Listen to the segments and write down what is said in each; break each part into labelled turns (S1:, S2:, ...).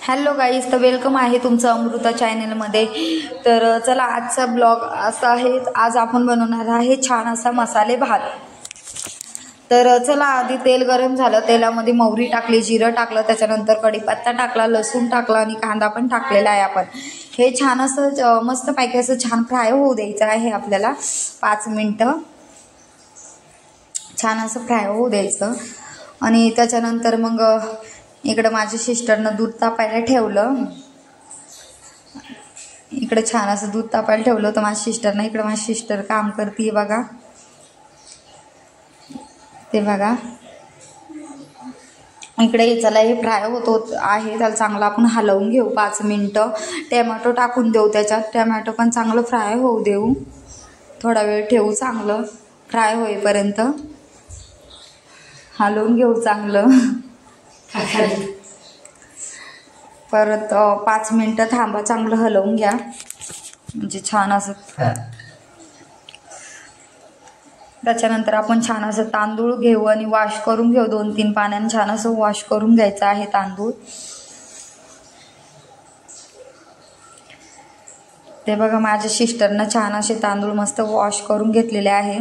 S1: Hello guys, तर welcome आहे तुमचं अमृता चॅनलमध्ये। तर चला, आजचा ब्लॉग असा आहे, आज आपण बनवणार आहे छान असा मसाले भात। तर चला, आधी तेल गरम झालं, तेलामध्ये मोहरी टाकली, जिरं टाकलं, त्याच्यानंतर कढीपत्ता टाकला, लसूण टाकला आणि कांदा पण टाकलेला आहे। आपण हे छान असं मस्त पैकी असं छान फ्राय होऊ द्यायचं आहे आपल्याला 5 मिनिटं छान असं फ्राय होऊ द्यायचं। आणि त्याच्यानंतर मग इकडे माझ्या सिस्टरनं दूध तापायला ठेवलं, इकडे छान असं दूध तापायला ठेवलं तर माझ्या सिस्टरनं, इकडे माझी सिस्टर काम करते बघा, ते बघा इकडे। चला, हे फ्राय होत आहे, त्याला चांगलं आपण हलवून घेऊ 5 मिनिटं। टोमॅटो टाकून देऊ त्याच्यात, टोमॅटो पण चांगलं फ्राय होऊ देऊ, थोडा वेळ ठेवू, चांगलं फ्राय होईपर्यंत हलवून घेऊ चांगलं। परत 5 मिनिटं थांबा, चांगलं हलवून घ्या म्हणजे छान असं। त्याच्यानंतर आपण छान असं तांदूळ घेऊ आणि वॉश करून घेऊ, 2-3 पाण्याने छान असं वॉश करून घ्यायचं आहे तांदूळ। ते बघा, माझ्या सिस्टरनं छान असे तांदूळ मस्त वॉश करून घेतलेले आहे,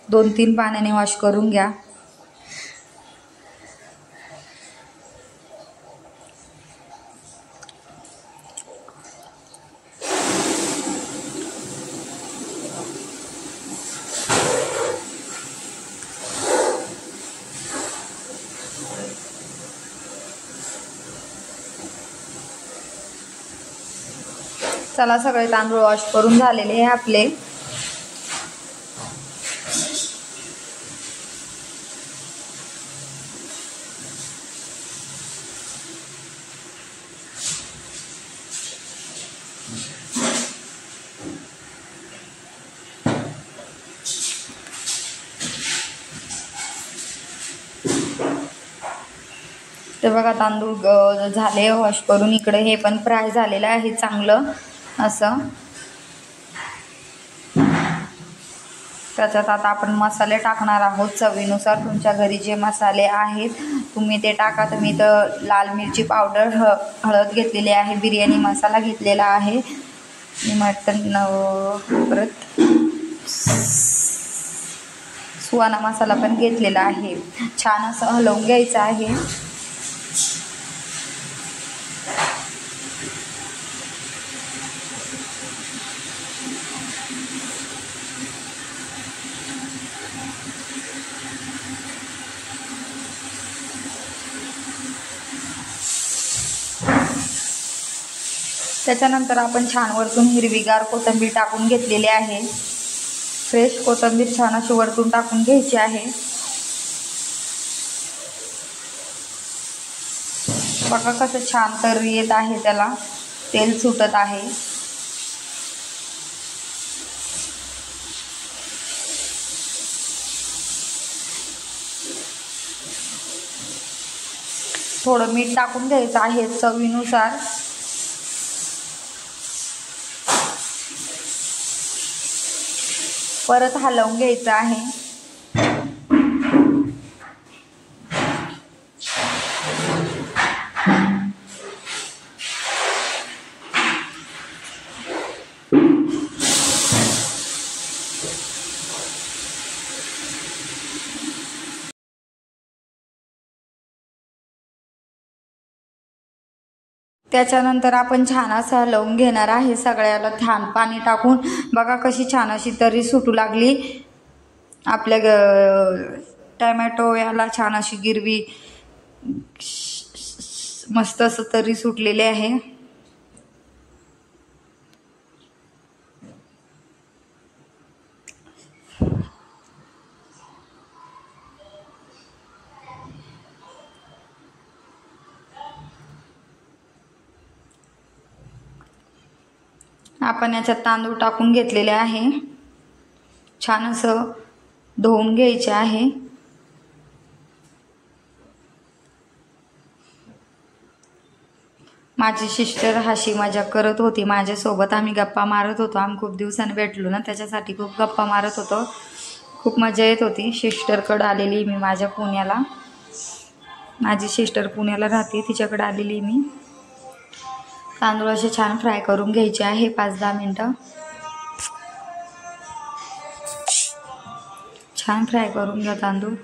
S1: 2-3 पाण्याने वॉश करून घ्या। चला, सगळे तांदूळ वॉश करून झालेले आहे आपले। ते बघा, तांदूळ झाले वॉश करून, इकडे हे पण फ्राय झालेलं आहे चांगलं असं। त्याच्यात आता आपण मसाले टाकणार आहोत चवीनुसार, तुमच्या घरी जे मसाले आहेत तुम्ही ते टाका। तुम्ही तर लाल मिरची पावडर, हळद घेतलेली आहे, बिर्याणी मसाला घेतलेला आहे, मटन, परत सुहाना मसाला पण घेतलेला आहे। छान असं हलवून घ्यायचं आहे। त्याच्यानंतर आपण छान वरतून हिरवीगार कोथिंबीर टाकून घेतलेली आहे, फ्रेश कोथिंबीर छान अशी वरतून टाकून घ्यायची आहे। बघा कसं छान तर येत आहे, त्याला तेल सुटत आहे। थोडं मीठ टाकून घ्यायचं आहे चवीनुसार। परत हलवून घ्यायचं आहे। त्याच्यानंतर आपण छान असं हलवून घेणार आहे सगळ्याला, छान पाणी टाकून। बघा कशी छान अशी तरी सुटू लागली आपल्या टोमॅटो याला, छान अशी गिरवी मस्त असं तरी सुटलेले आहे। आपण याच्यात तांदूळ टाकून घेतलेले आहे, छान असं धुवून घ्यायचे आहे। माझी सिस्टर हशी मजाक करत होती माझ्यासोबत, आम्ही गप्पा मारत होतो, आम्ही खूप दिवसांनी भेटलो ना, त्याच्यासाठी खूप गप्पा मारत होतो, खूप मजा येत होती। सिस्टरकडे आलेली मी माझ्या पुण्याला, माझी सिस्टर पुण्याला राहते, तिच्याकडे आलेली मी। तांदूळ असे छान फ्राय करून घ्यायचे आहे 5-10 मिनिटं. छान फ्राय करून घ्या तांदूळ.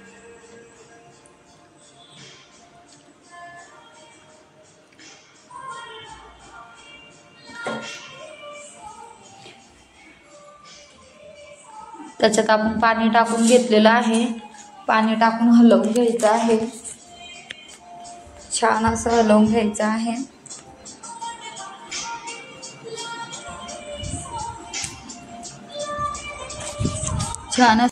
S1: त्याच्यात आपण पाणी टाकून घेतलेलं आहे. पाणी टाकून हलवून घ्यायचं आहे. छान असं हलवून घ्यायचं आहे. छान